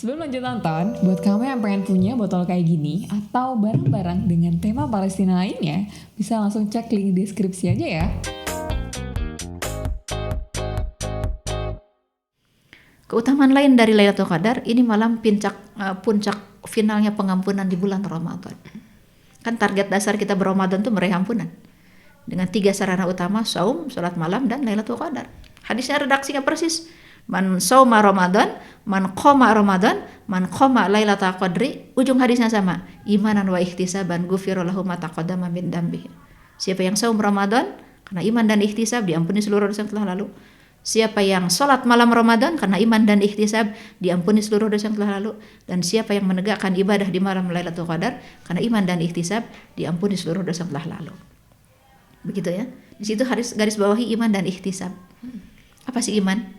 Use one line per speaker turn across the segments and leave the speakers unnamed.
Sebelum lanjut nonton, buat kamu yang pengen punya botol kayak gini atau barang-barang dengan tema Palestina lainnya, bisa langsung cek link deskripsi aja ya.
Keutamaan lain dari Lailatul Qadar, ini malam puncak finalnya pengampunan di bulan Ramadan. Kan target dasar kita berRamadan tuh meraih ampunan. Dengan 3 sarana utama, saum, sholat malam, dan Lailatul Qadar. Hadisnya redaksinya persis. Man sauma Ramadan, man qoma Ramadan, man qoma Lailatul Qadri. Ujung hadisnya sama. Imanan wa ihtisaban ghufira lahu ma taqaddama min dambihi. Siapa yang saum Ramadan karena iman dan ihtisab, diampuni seluruh dosa yang telah lalu. Siapa yang sholat malam Ramadan karena iman dan ihtisab, diampuni seluruh dosa yang telah lalu. Dan siapa yang menegakkan ibadah di malam Lailatul Qadar karena iman dan ihtisab, diampuni seluruh dosa yang telah lalu. Begitu ya. Di situ harus garis bawahi iman dan ihtisab. Apa sih iman?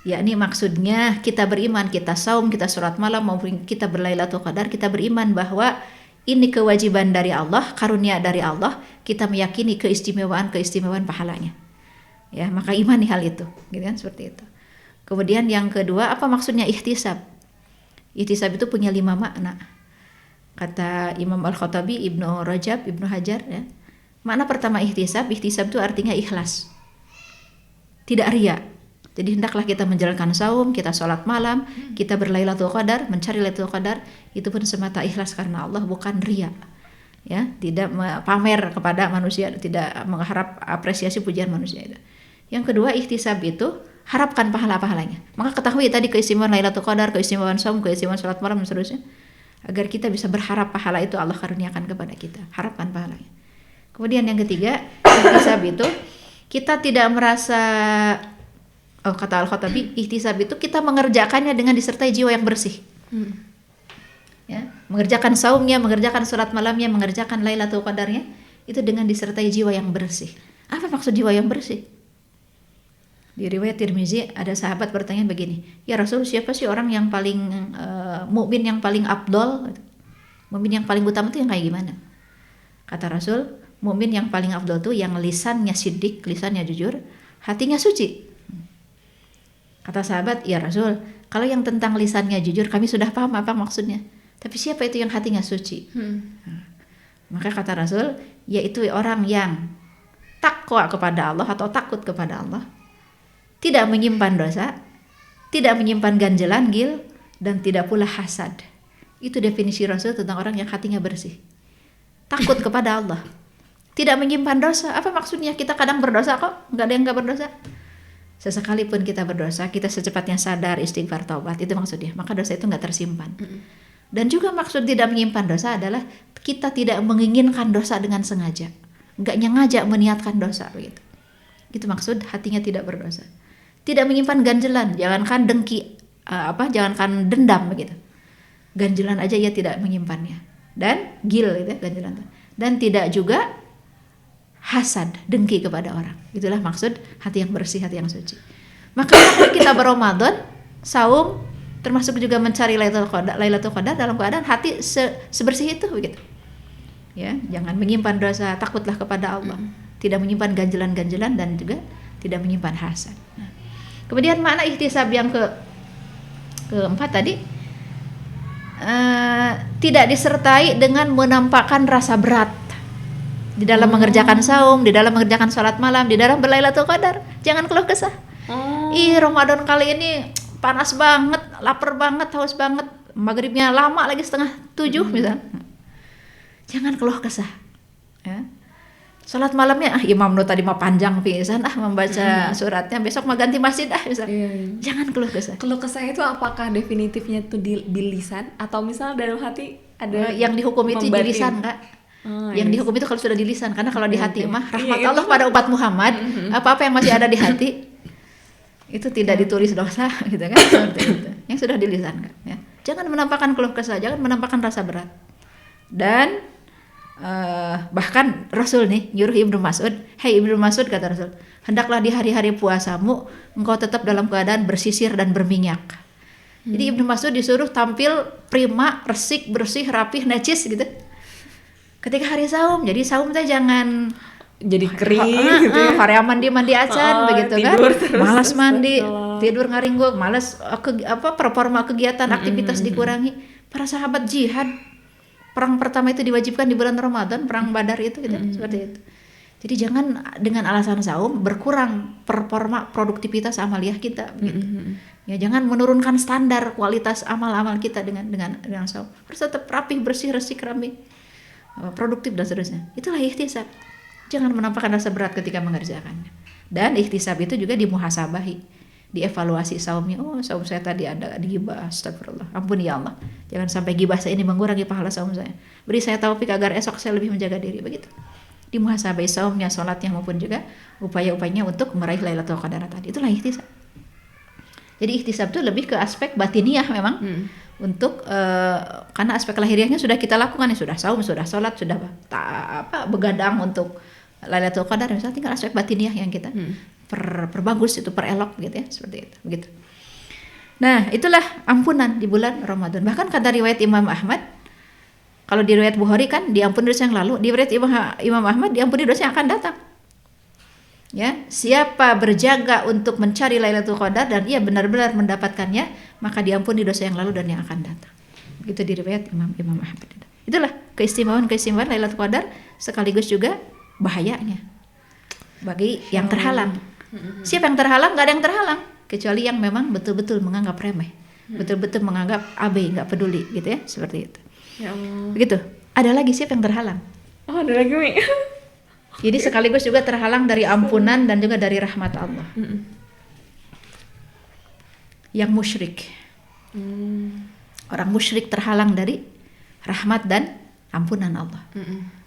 Ya, ini maksudnya kita beriman, kita saum, kita sholat malam, maupun kita berlailatul qadar, kita beriman bahwa ini kewajiban dari Allah, karunia dari Allah, kita meyakini keistimewaan pahalanya. Ya, maka imani hal itu, gitu kan, seperti itu. Kemudian yang kedua, apa maksudnya ihtisab? Ihtisab itu punya 5 makna. Kata Imam Al-Khattabi, Ibnu Rajab, Ibnu Hajar, ya. Makna pertama ihtisab itu artinya ikhlas. Tidak riya. Jadi hendaklah kita menjalankan saum, kita sholat malam, kita berlailatul qadar, mencari lailatul qadar, itu pun semata ikhlas karena Allah, bukan riya. Ya, tidak pamer kepada manusia, tidak mengharap apresiasi pujian manusia itu. Yang kedua, ihtisab itu harapkan pahala-pahalanya. Maka ketahui tadi keistimewaan lailatul qadar, keistimewaan saum, keistimewaan sholat malam dan seterusnya. Agar kita bisa berharap pahala itu Allah karuniakan kepada kita. Harapkan pahalanya. Kemudian yang ketiga, ihtisab itu kita tidak merasa, kata Al-Khattabi, ihtisab itu kita mengerjakannya dengan disertai jiwa yang bersih. Ya, mengerjakan saumnya, mengerjakan sholat malamnya, mengerjakan lailatul qadarnya, itu dengan disertai jiwa yang bersih. Apa maksud jiwa yang bersih? Di riwayat Tirmizi ada sahabat bertanya begini, ya Rasul, siapa sih orang yang paling mukmin yang paling afdol? Mukmin yang paling utama itu yang kayak gimana? Kata Rasul, mukmin yang paling afdol itu yang lisannya siddiq, lisannya jujur, hatinya suci. Kata sahabat, ya Rasul, kalau yang tentang lisannya jujur kami sudah paham apa maksudnya. Tapi siapa itu yang hatinya suci? Maka kata Rasul, yaitu orang yang takwa kepada Allah atau takut kepada Allah, tidak menyimpan dosa, tidak menyimpan ganjelan, gil, dan tidak pula hasad. Itu definisi Rasul tentang orang yang hatinya bersih. Takut kepada Allah, tidak menyimpan dosa. Apa maksudnya? Kita kadang berdosa kok, nggak ada yang nggak berdosa. Sesekalipun kita berdosa, kita secepatnya sadar, istighfar, taubat, itu maksudnya. Maka dosa itu nggak tersimpan. Dan juga maksud tidak menyimpan dosa adalah kita tidak menginginkan dosa dengan sengaja, nggak nyengaja meniatkan dosa, begitu. Itu maksud hatinya tidak berdosa. Tidak menyimpan ganjelan, jangankan dengki, jangankan dendam, begitu. Ganjelan aja ia tidak menyimpannya. Dan gil, gitu, ganjelan. Dan tidak juga hasad, dengki kepada orang. Itulah maksud hati yang bersih, hati yang suci. Maka kita berRamadan, saum, termasuk juga mencari Lailatul Qadar dalam keadaan hati sebersih itu, begitu. Ya, jangan menyimpan dosa, takutlah kepada Allah. Tidak menyimpan ganjelan-ganjelan dan juga tidak menyimpan hasad. Nah, kemudian makna ihtisab yang keempat tadi, tidak disertai dengan menampakkan rasa berat di dalam mengerjakan saum, di dalam mengerjakan sholat malam, di dalam berlailatul qadar. Jangan keluh kesah. Ramadan kali ini panas banget, lapar banget, haus banget, maghribnya lama lagi 6:30 misalnya. Jangan keluh kesah. Ya. Sholat malamnya, imam tadi mah panjang pisan, membaca suratnya, besok mau ganti masjid misalnya. Jangan keluh kesah.
Keluh kesah itu apakah definitifnya itu di lisan atau misalnya dalam hati ada
yang dihukum itu di lisan, Kak? Yang dihukum itu kalau sudah di lisan, karena kalau di hati mah rahmat Allah pada umat Muhammad, apa-apa yang masih ada di hati itu tidak ditulis dosa, gitu kan? Seperti itu. Yang sudah di lisan, kan? Ya. Jangan menampakkan keluh kesah, jangan menampakkan rasa berat. Dan bahkan Rasul nih nyuruh Ibnu Mas'ud, "Hei Ibnu Mas'ud," kata Rasul, "hendaklah di hari-hari puasamu engkau tetap dalam keadaan bersisir dan berminyak." Jadi Ibnu Mas'ud disuruh tampil prima, resik, bersih, rapih, necis, gitu. Ketika hari saum, jadi saum itu jangan
jadi kering gitu ya.
Korea mandi acan begitu kan.
Tidur terus.
Malas mandi,
Astagfirullah.
tidur ngaringguk, malas performa kegiatan, aktivitas dikurangi. Para sahabat jihad, perang pertama itu diwajibkan di bulan Ramadan, perang Badar itu gitu, seperti itu. Jadi jangan dengan alasan saum berkurang performa produktivitas amaliyah kita begitu. Ya jangan menurunkan standar kualitas amal-amal kita dengan saum. Harus tetap rapih, bersih, resik, rapi, produktif dan seterusnya. Itulah ihtisab. Jangan menampakkan rasa berat ketika mengerjakannya. Dan ihtisab itu juga dimuhasabahi, dievaluasi saumnya. Oh, saum saya tadi ada digibah, astagfirullah. Ampun ya Allah. Jangan sampai gibah saya ini mengurangi pahala saum saya. Beri saya taufik agar esok saya lebih menjaga diri begitu. Dimuhasabahi saumnya, salatnya maupun juga upaya-upayanya untuk meraih Lailatul Qadar tadi. Itulah ihtisab. Jadi ihtisab itu lebih ke aspek batiniah memang. Untuk karena aspek lahiriahnya sudah kita lakukan, ya sudah saum, sudah salat, sudah begadang untuk Lailatul Qadar, misalnya tinggal aspek batiniah yang kita perbagus itu, perelok gitu ya, seperti itu begitu. Nah, itulah ampunan di bulan Ramadan. Bahkan kata riwayat Imam Ahmad, kalau di riwayat Bukhari kan diampuni dosa yang lalu, di riwayat Imam Ahmad diampuni dosa yang akan datang. Ya, siapa berjaga untuk mencari Lailatul Qadar dan ia benar-benar mendapatkannya, maka diampuni dosa yang lalu dan yang akan datang. Begitu di riwayat Imam Ahmad. Itulah keistimewaan Lailatul Qadar, sekaligus juga bahayanya bagi yang terhalang. Siapa yang terhalang? Gak ada yang terhalang kecuali yang memang betul-betul menganggap remeh, betul-betul menganggap abai, nggak peduli gitu ya, seperti itu.
Ya Allah.
Begitu. Ada lagi siapa yang terhalang?
Oh, ada lagi Mi.
Jadi sekaligus juga terhalang dari ampunan dan juga dari rahmat Allah. Yang musyrik. Orang musyrik terhalang dari rahmat dan ampunan Allah.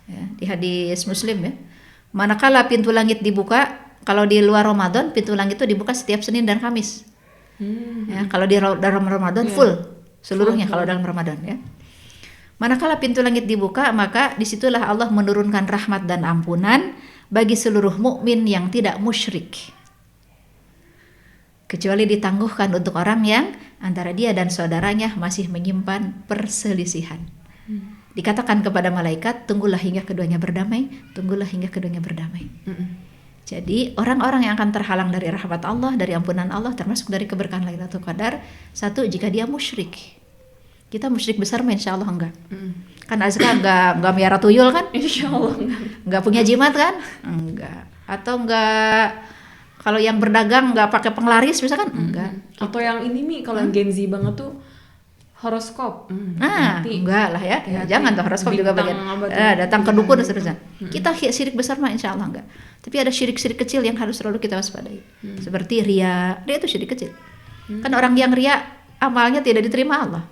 Ya, di hadis Muslim ya. Manakala pintu langit dibuka, kalau di luar Ramadan pintu langit itu dibuka setiap Senin dan Kamis. Ya, kalau di dalam Ramadan full seluruhnya kalau dalam Ramadan ya. Manakala pintu langit dibuka, maka disitulah Allah menurunkan rahmat dan ampunan bagi seluruh mukmin yang tidak musyrik. Kecuali ditangguhkan untuk orang yang antara dia dan saudaranya masih menyimpan perselisihan. Dikatakan kepada malaikat, tunggulah hingga keduanya berdamai, tunggulah hingga keduanya berdamai. Jadi orang-orang yang akan terhalang dari rahmat Allah, dari ampunan Allah, termasuk dari keberkahan Lailatul Qadar, satu, jika dia musyrik. Kita musyrik besar mah insya Allah enggak. Kan Azka enggak miara tuyul kan?
Insya Allah
Enggak punya jimat kan? Enggak. Atau enggak, kalau yang berdagang enggak pakai penglaris misalkan? Enggak.
Atau yang ini Mi, kalau yang Gen Z banget tuh horoskop.
Nah,
Hati.
enggak lah ya. Ya jangan tuh horoskop juga
Bintang
bagian.
apa tuh?
Datang ke dukun dan seterusnya. Kita syirik besar mah insya Allah enggak. Tapi ada syirik-syirik kecil yang harus selalu kita waspadai. Seperti ria. Ria itu syirik kecil. Kan orang yang ria amalnya tidak diterima Allah.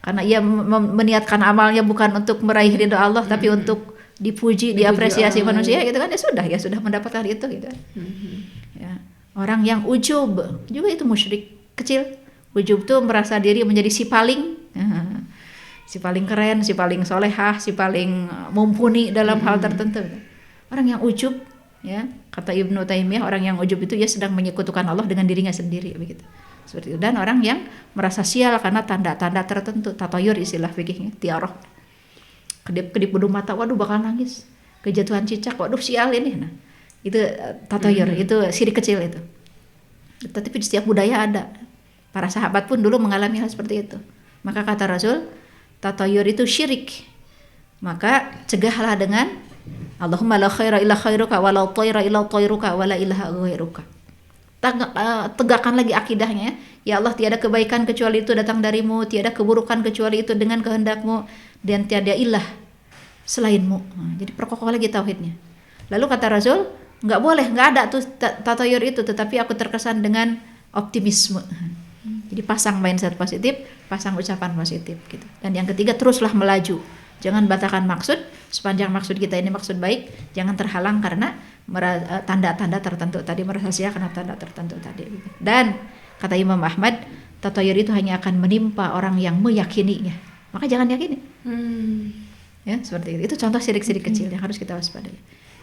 Karena ia meniatkan amalnya bukan untuk meraih ridho Allah, tapi untuk dipuji, diapresiasi manusia gitu kan, ya sudah mendapatkan itu gitu. Ya. Orang yang ujub juga itu musyrik kecil. Ujub tuh merasa diri menjadi si paling keren, si paling solehah, si paling mumpuni dalam hal tertentu. Orang yang ujub, ya kata Ibnu Taimiyah, orang yang ujub itu ia sedang menyekutukan Allah dengan dirinya sendiri begitu. Seperti itu. Dan orang yang merasa sial karena tanda-tanda tertentu, tatayur istilah fikihnya, tiaroh, kedip-kedip bulu mata, waduh bakal nangis, kejatuhan cicak, waduh sial ini. Nah, itu tatayur, itu syirik kecil itu. Tetapi di setiap budaya ada. Para sahabat pun dulu mengalami hal seperti itu. Maka kata Rasul, tatayur itu syirik. Maka cegahlah dengan Allahumma la khaira illa khairuka wa la tayra illa tayruka wa la ilaha ghairuka. Tegakkan lagi akidahnya, ya Allah, tiada kebaikan kecuali itu datang darimu, tiada keburukan kecuali itu dengan kehendakmu, dan tiada ilah selainmu. Jadi perkokoh lagi tauhidnya. Lalu kata Rasul, nggak boleh, nggak ada tuh tatayur itu, tetapi aku terkesan dengan optimisme. Jadi pasang mindset positif, pasang ucapan positif gitu. Dan yang ketiga, teruslah melaju. Jangan batalkan maksud, sepanjang maksud kita ini maksud baik, jangan terhalang karena tanda-tanda tertentu tadi, merasa sia karena tanda tertentu tadi. Dan kata Imam Ahmad, tatayur itu hanya akan menimpa orang yang meyakininya. Maka jangan yakini. Ya, seperti itu. Itu contoh syirik-syirik kecil yang harus kita waspadai.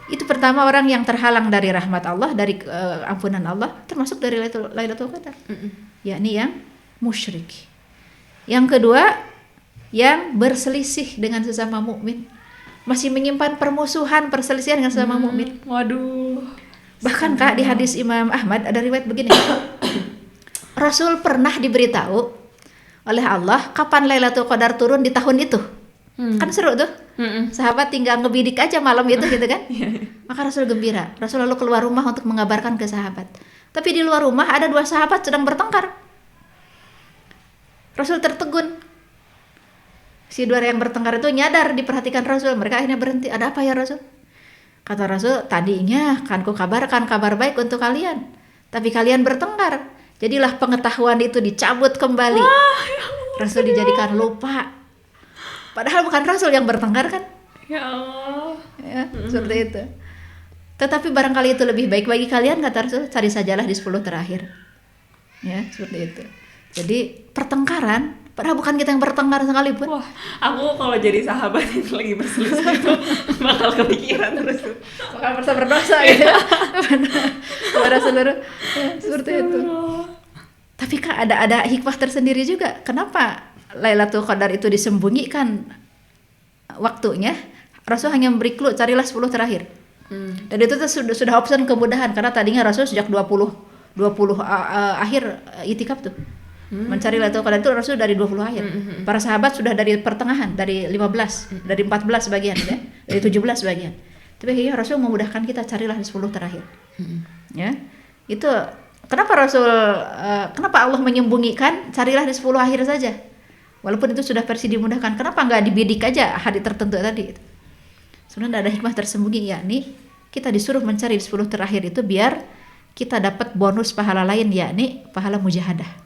Itu pertama, orang yang terhalang dari rahmat Allah, dari ampunan Allah, termasuk dari Lailatul Qadar. Yakni yang musyrik. Yang kedua, yang berselisih dengan sesama mukmin, masih menyimpan permusuhan, perselisihan dengan sesama mukmin.
Waduh.
Bahkan Kak, di hadis Imam Ahmad ada riwayat begini. Rasul pernah diberitahu oleh Allah kapan Lailatul Qadar turun di tahun itu. Kan seru tuh. Sahabat tinggal ngebidik aja malam itu gitu kan. Maka Rasul gembira. Rasul lalu keluar rumah untuk mengabarkan ke sahabat. Tapi di luar rumah ada 2 sahabat sedang bertengkar. Rasul tertegun. Si 2 yang bertengkar itu nyadar, diperhatikan Rasul. Mereka akhirnya berhenti. Ada apa ya Rasul? Kata Rasul, tadinya kan ku kabarkan kabar baik untuk kalian. Tapi kalian bertengkar. Jadilah pengetahuan itu dicabut kembali. Rasul dijadikan lupa. Padahal bukan Rasul yang bertengkar kan?
Ya Allah.
Ya, seperti itu. Tetapi barangkali itu lebih baik bagi kalian, kata Rasul, cari sajalah di 10 terakhir. Ya, seperti itu. Jadi pertengkaran, padahal bukan kita yang bertengkar sekalipun.
Wah, aku kalau jadi sahabat yang lagi berselisih itu bakal kepikiran terus.
Bakal merasa berdosa gitu. Kepada seluruh, ya, seperti itu. Tapi Kak, ada hikmah tersendiri juga. Kenapa Lailatul Qadar itu disembunyikan waktunya? Rasul hanya memberi clue, carilah 10 terakhir. Dan itu sudah option kemudahan, karena tadinya Rasul sejak 20 akhir itikaf tuh. Mencari Lailatul Qadar itu Rasul dari 20 akhir. Para sahabat sudah dari pertengahan, dari 15, dari 14 bagian ya, dari 17 bagian. Tapi akhirnya Rasul memudahkan kita, carilah 10 terakhir. Ya. Itu kenapa Rasul kenapa Allah menyembunyikan carilah di 10 akhir saja. Walaupun itu sudah versi dimudahkan, kenapa nggak dibidik aja hari tertentu tadi? Sebenarnya ada hikmah tersembunyi, yakni kita disuruh mencari di 10 terakhir itu biar kita dapat bonus pahala lain, yakni pahala mujahadah.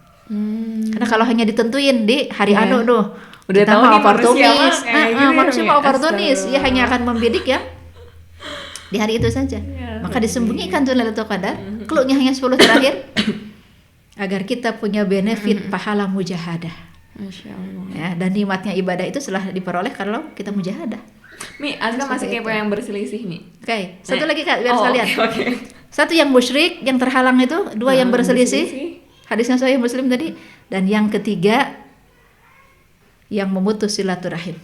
Karena kalau hanya ditentuin di hari anu tuh,
udah
kita
tahu
mau
nih
oportunis, manusia
ya,
mau oportunis, ya hanya akan membidik ya di hari itu saja. Maka disembunyikan tuh Lailatul Qadar, cluenya hanya 10 terakhir agar kita punya benefit pahala mujahadah.
Masya Allah.
Ya, dan nikmatnya ibadah itu setelah diperoleh kalau kita mujahadah.
Mi, Azka masih kepo yang berselisih, Mi.
Oke, satu lagi Kak, biar sekalian.
Oke.
Satu yang musyrik, yang terhalang itu, 2 yang berselisih. Hadisnya Sahih Muslim tadi. Dan yang ketiga, yang memutus silaturahim.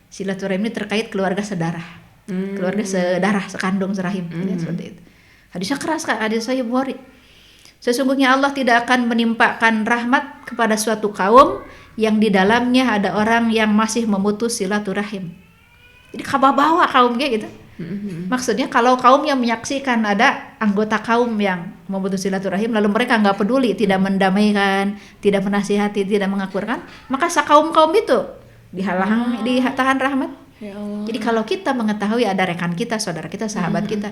Silaturahim ini terkait keluarga sedarah. Keluarga sedarah, sekandung, serahim. Ya, seperti itu. Hadisnya keras Kak, hadis Sahih Bukhari. Sesungguhnya Allah tidak akan menimpakan rahmat kepada suatu kaum yang di dalamnya ada orang yang masih memutus silaturahim. Jadi kababawa kaumnya gitu. Maksudnya kalau kaum yang menyaksikan ada anggota kaum yang memutus silaturahim lalu mereka nggak peduli, tidak mendamaikan, tidak menasihati, tidak mengakurkan, maka kaum itu ditahan rahmat.
Ya Allah.
Jadi kalau kita mengetahui ada rekan kita, saudara kita, sahabat kita,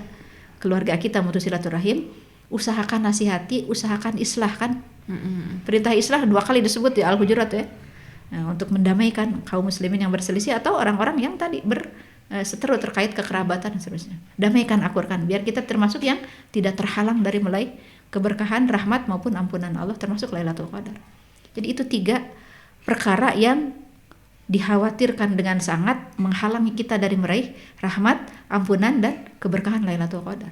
keluarga kita memutus silaturahim, usahakan nasihati, usahakan islahkan. Perintah islah 2 kali disebut di Al-Hujurat ya. Nah, untuk mendamaikan kaum muslimin yang berselisih atau orang-orang yang tadi berseteru terkait kekerabatan dan seterusnya. Damaikan, akurkan, biar kita termasuk yang tidak terhalang dari meraih keberkahan, rahmat maupun ampunan Allah, termasuk Lailatul Qadar. Jadi itu 3 perkara yang dikhawatirkan dengan sangat menghalangi kita dari meraih rahmat, ampunan dan keberkahan Lailatul Qadar.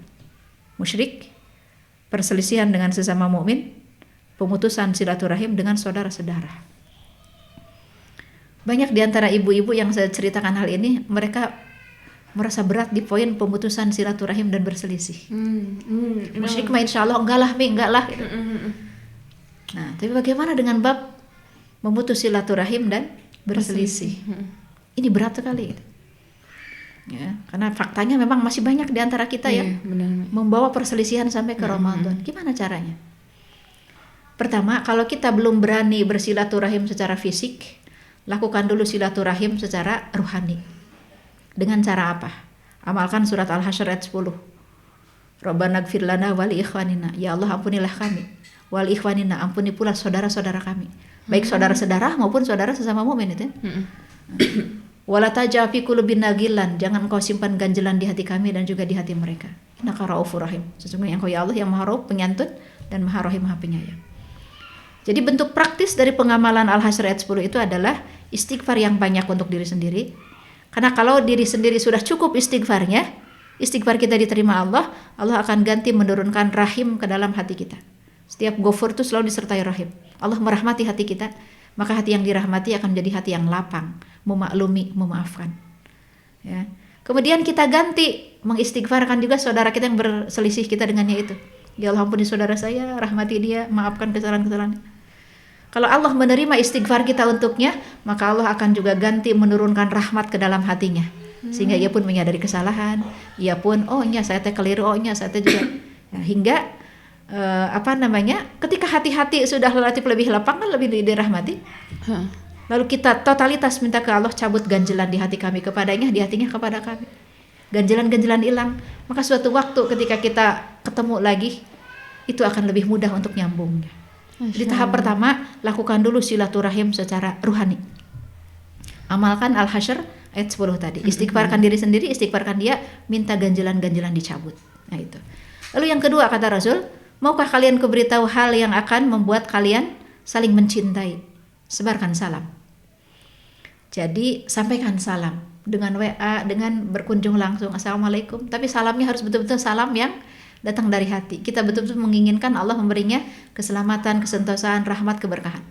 Musyrik, perselisihan dengan sesama mukmin, pemutusan silaturahim dengan saudara-saudara. Banyak di antara ibu-ibu yang saya ceritakan hal ini, mereka merasa berat di poin pemutusan silaturahim dan berselisih. Musyrik mah insya Allah enggak lah. Gitu. Nah, tapi bagaimana dengan bab memutus silaturahim dan berselisih? Ini berat sekali. Gitu. Ya, karena faktanya memang masih banyak di antara kita yang membawa perselisihan sampai ke Ramadan. Gimana caranya? Pertama, kalau kita belum berani bersilaturahim secara fisik, lakukan dulu silaturahim secara ruhani. Dengan cara apa? Amalkan surat Al-Hasyr ayat 10. Rabbana ighfir lana wa li ikhwanina. Ya Allah, ampunilah kami. Wal ikhwanina, ampuni pula saudara-saudara kami. Baik saudara-saudara maupun saudara sesama mukmin itu. Wala taj'al fi qulubina ghillan, jangan engkau simpan ganjelan di hati kami dan juga di hati mereka. Innaka raufur rahim. Sesungguhnya Engkau ya Allah yang Maha Rauf, penyantun dan Maha Rahim, Maha Penyayang. Jadi bentuk praktis dari pengamalan Al-Hasyr ayat 10 itu adalah istighfar yang banyak untuk diri sendiri. Karena kalau diri sendiri sudah cukup istighfarnya, istighfar kita diterima Allah, Allah akan ganti menurunkan rahim ke dalam hati kita. Setiap ghafur itu selalu disertai rahim. Allah merahmati hati kita, maka hati yang dirahmati akan menjadi hati yang lapang, memaklumi, memaafkan. Ya. Kemudian kita ganti mengistighfarkan juga saudara kita yang berselisih kita dengannya itu. Ya Allah, ampuni saudara saya, rahmati dia, maafkan kesalahan-kesalahannya. Kalau Allah menerima istighfar kita untuknya, maka Allah akan juga ganti menurunkan rahmat ke dalam hatinya. Sehingga ia pun menyadari kesalahan, ia pun saya teh keliru, saya teh juga. Ya, hingga ketika hati-hati sudah relatif lebih lapang, kan lebih dirahmati. Lalu kita totalitas minta ke Allah cabut ganjelan di hati kami kepadanya, di hatinya kepada kami. Ganjelan-ganjelan hilang, maka suatu waktu ketika kita ketemu lagi, itu akan lebih mudah untuk nyambung. Jadi tahap pertama, lakukan dulu silaturahim secara ruhani. Amalkan Al-Hasyr ayat 10 tadi. Istighfarkan diri sendiri, istighfarkan dia, minta ganjelan-ganjelan dicabut. Nah itu. Lalu yang kedua kata Rasul, maukah kalian kuberitahu hal yang akan membuat kalian saling mencintai? Sebarkan salam. Jadi sampaikan salam dengan WA, dengan berkunjung langsung, assalamualaikum. Tapi salamnya harus betul-betul salam yang datang dari hati. Kita betul-betul menginginkan Allah memberinya keselamatan, kesentosaan, rahmat, keberkahan.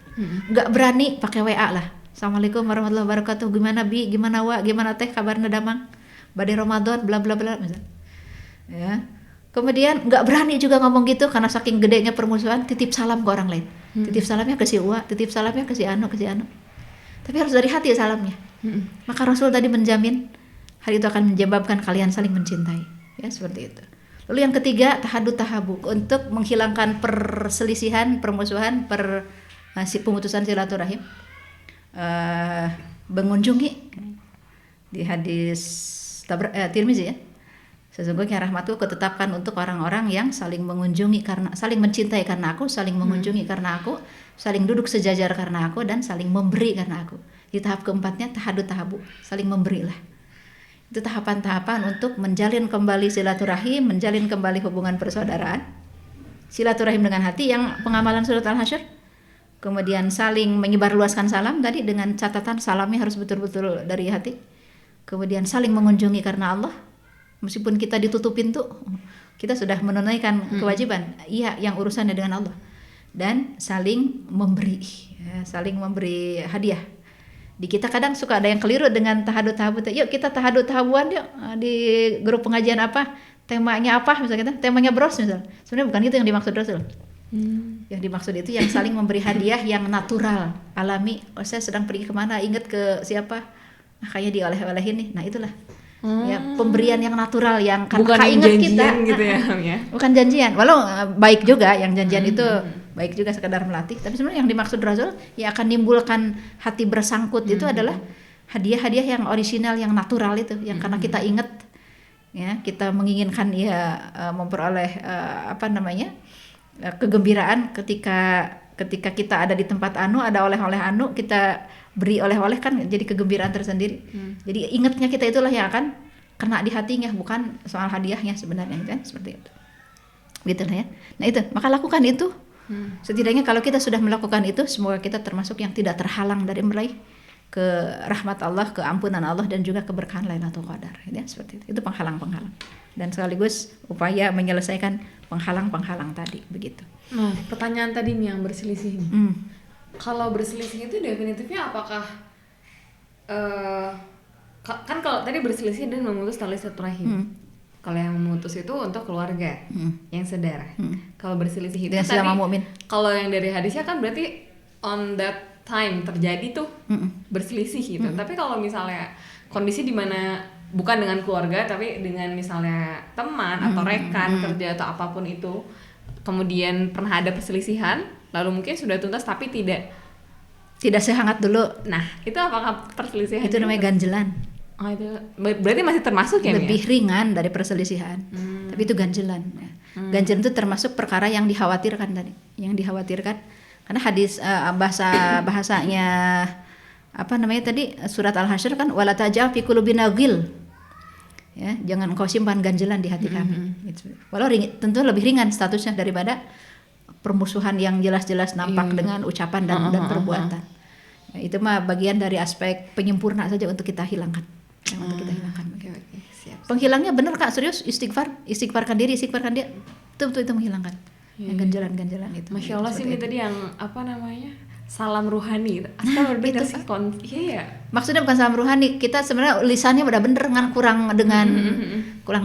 Nggak berani pakai WA lah. Assalamualaikum warahmatullahi wabarakatuh. Gimana Bi? Gimana Wa? Gimana Teh? Kabarnya damang? Badai Ramadan, bla bla bla. Ya. Kemudian nggak berani juga ngomong gitu karena saking gedenya permusuhan. Titip salam ke orang lain. Titip salamnya ke si Wa, titip salamnya ke si Anu, ke si Anu. Tapi harus dari hati salamnya. Maka Rasul tadi menjamin hal itu akan menyebabkan kalian saling mencintai. Ya seperti itu. Lalu yang ketiga, tahadud tahabuk, untuk menghilangkan perselisihan, permusuhan, pemutusan silaturahim. Mengunjungi di hadis Tirmizi ya. Sesungguhnya rahmatku kutetapkan untuk orang-orang yang saling mengunjungi karena saling mencintai karena aku, saling mengunjungi karena aku, saling duduk sejajar karena aku, dan saling memberi karena aku. Di tahap keempatnya tahadud tahabuk, saling memberilah. Itu tahapan-tahapan untuk menjalin kembali silaturahim, menjalin kembali hubungan persaudaraan. Silaturahim dengan hati yang pengamalan surat Al-Hasyr. Kemudian saling menyebarluaskan salam tadi dengan catatan salamnya harus betul-betul dari hati. Kemudian saling mengunjungi karena Allah. Meskipun kita ditutup pintu, kita sudah menunaikan kewajiban. Iya, yang urusannya dengan Allah. Dan saling memberi, ya, saling memberi hadiah. Di kita kadang suka ada yang keliru dengan tahadud tahabut. Yuk kita tahadud tahabuan yuk di grup pengajian apa, temanya apa misalnya kita, temanya bros misalnya. Sebenarnya bukan itu yang dimaksud Rasul. Yang dimaksud itu yang saling memberi hadiah yang natural, alami. Saya sedang pergi kemana, ingat ke siapa, kayaknya dioleh-olehin nih. Nah itulah. Ya, pemberian yang natural yang
bukan
ingat kita
gitu ya.
Bukan janjian, walau baik juga yang janjian itu baik juga sekedar melatih, tapi sebenarnya yang dimaksud Rasul yang akan nimbulkan hati bersangkut itu adalah hadiah-hadiah yang orisinal, yang natural itu, yang karena kita ingat ya, kita menginginkan memperoleh kegembiraan ketika kita ada di tempat ada oleh-oleh kita beri oleh-oleh, kan jadi kegembiraan tersendiri. Jadi ingatnya kita itulah yang akan kena di hatinya, bukan soal hadiahnya sebenarnya kan, seperti itu. Gitu ya. Nah itu, maka lakukan itu. Setidaknya kalau kita sudah melakukan itu, semoga kita termasuk yang tidak terhalang dari meraih ke rahmat Allah, keampunan Allah, dan juga keberkahan Lailatul Qadar. Ya, seperti itu. Itu penghalang-penghalang. Dan sekaligus upaya menyelesaikan penghalang-penghalang tadi, begitu.
Nah, pertanyaan tadi yang berselisih. Kalau berselisih itu definitifnya apakah kan kalau tadi berselisih dan memutus tali silaturahim. Kalau yang memutus itu untuk keluarga yang saudara. Kalau berselisih itu tadi, kalau yang dari hadisnya kan berarti on that time terjadi tuh berselisih gitu. Tapi kalau misalnya kondisi di mana bukan dengan keluarga tapi dengan misalnya teman atau rekan kerja atau apapun itu, kemudian pernah ada perselisihan, lalu mungkin sudah tuntas tapi tidak
sehangat dulu.
Nah, itu apakah perselisihan?
Itu namanya ganjelan.
Oh, itu berarti masih termasuk ya?
Lebih ringan dari perselisihan. Tapi itu ganjelan. Ya. Ganjelan itu termasuk perkara yang dikhawatirkan tadi. Yang dikhawatirkan karena hadis bahasanya tadi surat Al-Hasyr kan, wala taj'al fi qulubina ghil. Ya, jangan engkau simpan ganjelan di hati kami. Gitu. Walau tentu lebih ringan statusnya daripada permusuhan yang jelas-jelas nampak dengan ucapan dan perbuatan. Ya, itu mah bagian dari aspek penyempurna saja untuk kita hilangkan. Untuk kita hilangkan.
Siap.
Penghilangnya benar Kak, serius, istighfarkan diri, istighfarkan dia. Itu menghilangkan. yang ganjalan-ganjalan itu.
Masya Allah sih, ini tadi yang apa namanya, salam ruhani. Asal berbeda sih iya.
Maksudnya bukan salam ruhani, kita sebenarnya lisannya udah bener kan, kurang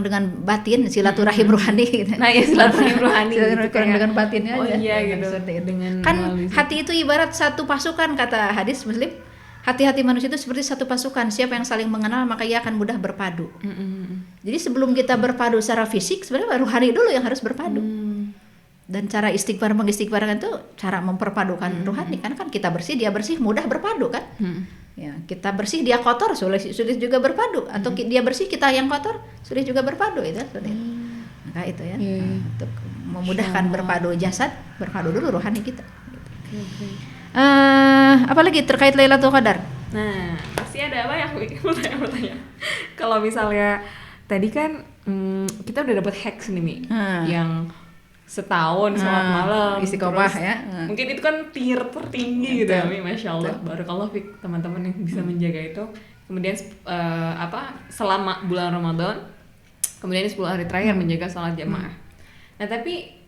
dengan batin, silaturahim ruhani gitu.
Nah ya, silaturahim ruhani gitu,
kurang dengan batinnya aja.
Iya gitu.
Dengan kan hati itu ibarat satu pasukan, kata hadis Muslim. Hati-hati manusia itu seperti satu pasukan, siapa yang saling mengenal maka ia akan mudah berpadu. Jadi sebelum kita berpadu secara fisik, sebenarnya ruhani dulu yang harus berpadu. Dan cara mengistighfarkan itu cara memperpadukan ruhani, karena kan kita bersih dia bersih, mudah berpadu kan. Ya, kita bersih dia kotor, sulit juga berpadu, atau dia bersih kita yang kotor, sulit juga berpadu itu. Maka itu ya, untuk memudahkan berpadu jasad, berpadu dulu rohani kita. Apalagi terkait Lailatul Qadar?
Nah, pasti ada apa yang mau tanya. Kalau misalnya tadi kan kita udah dapat hacks nih Mi, yang setahun sholat malam,
istiqomah ya.
Mungkin itu kan tier tertinggi gitu ya Mi, Masya Allah. Barakallah fik teman-teman yang bisa menjaga itu. Kemudian selama bulan Ramadan, kemudian 10 hari terakhir menjaga sholat jamaah. Nah tapi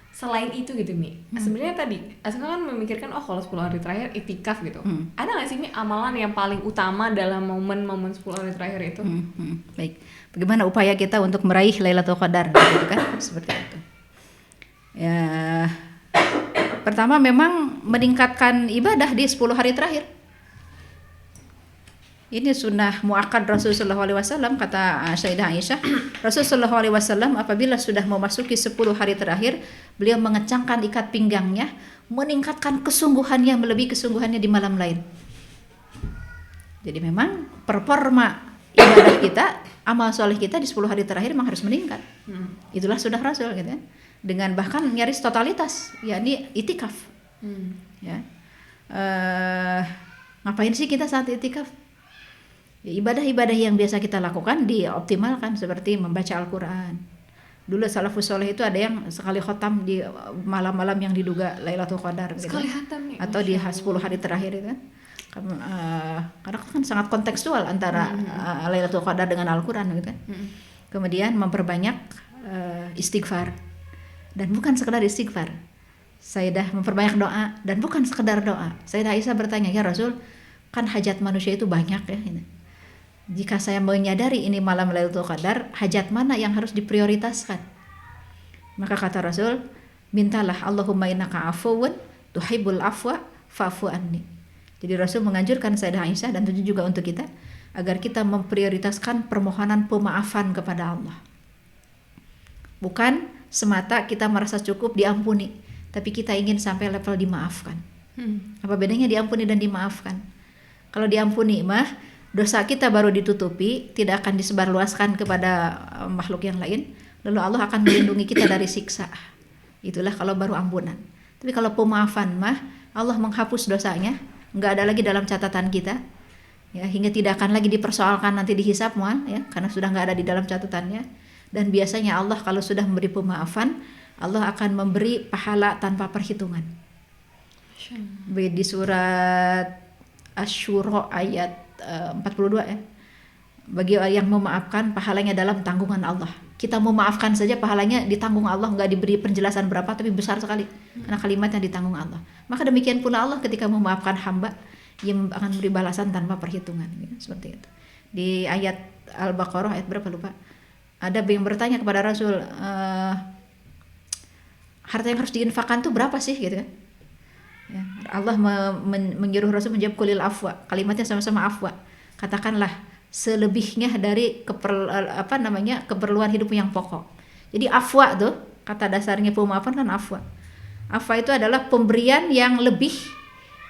selain itu gitu Mi, sebenarnya tadi Asma kan memikirkan kalau 10 hari terakhir itikaf gitu. Ada nggak sih Mi amalan yang paling utama dalam momen-momen 10 hari terakhir itu?
Baik, bagaimana upaya kita untuk meraih Lailatul Qadar gitu kan? Seperti itu. Ya, pertama memang meningkatkan ibadah di 10 hari terakhir. Ini sunnah muakkad Rasulullah SAW, kata Sayyidah Aisyah. Rasulullah SAW apabila sudah memasuki 10 hari terakhir, beliau mengecangkan ikat pinggangnya, meningkatkan kesungguhannya melebihi kesungguhannya di malam lain. Jadi memang performa ibadah kita, amal soleh kita di 10 hari terakhir memang harus meningkat. Itulah sunnah Rasul gitu ya. Dengan bahkan nyaris totalitas, yakni itikaf. Ya. Ngapain sih kita saat itikaf? Ya, ibadah-ibadah yang biasa kita lakukan dioptimalkan, seperti membaca Al-Quran. Dulu salafus soleh itu ada yang sekali khotam di malam-malam yang diduga Lailatul Qadar gitu.
Sekali khatam nih,
atau di 10 hari terakhir itu kan. Karena kan sangat kontekstual antara Lailatul Qadar dengan Al-Quran gitu kan. Kemudian memperbanyak istighfar. Dan bukan sekedar istighfar, Sayyidah memperbanyak doa, dan bukan sekedar doa. Sayyidah Aisyah bertanya, ya Rasul, kan hajat manusia itu banyak ya ini. Jika saya menyadari ini malam Lailatul Qadar, hajat mana yang harus diprioritaskan? Maka kata Rasul, mintalah Allahumma innaka afuwun tuhibbul afwa fa'fu anni. Jadi Rasul menganjurkan Sayyidah Aisyah, dan tentu juga untuk kita, agar kita memprioritaskan permohonan pemaafan kepada Allah. Bukan semata kita merasa cukup diampuni, tapi kita ingin sampai level dimaafkan. Apa bedanya diampuni dan dimaafkan? Kalau diampuni mah dosa kita baru ditutupi, tidak akan disebarluaskan kepada makhluk yang lain, lalu Allah akan melindungi kita dari siksa. Itulah kalau baru ampunan. Tapi kalau pemaafan mah Allah menghapus dosanya, nggak ada lagi dalam catatan kita, ya, hingga tidak akan lagi dipersoalkan nanti dihisab mah, ya, karena sudah nggak ada di dalam catatannya. Dan biasanya Allah kalau sudah memberi pemaafan, Allah akan memberi pahala tanpa perhitungan. Di surat Asy-Syura ayat 42 ya. Bagi yang memaafkan, pahalanya dalam tanggungan Allah. Kita memaafkan saja pahalanya ditanggung Allah, nggak diberi penjelasan berapa, tapi besar sekali karena kalimatnya ditanggung Allah. Maka demikian pula Allah ketika memaafkan hamba, Ia akan memberi balasan tanpa perhitungan, ya, seperti itu. Di ayat Al-Baqarah ayat berapa lupa? Ada yang bertanya kepada Rasul, harta yang harus diinfakkan tuh berapa sih gitu kan? Ya, Allah menyuruh Rasul menjawab kulil afwa, kalimatnya sama-sama afwa. Katakanlah selebihnya dari keperluan hidup yang pokok. Jadi afwa tuh kata dasarnya pemaafan kan afwa. Afwa itu adalah pemberian yang lebih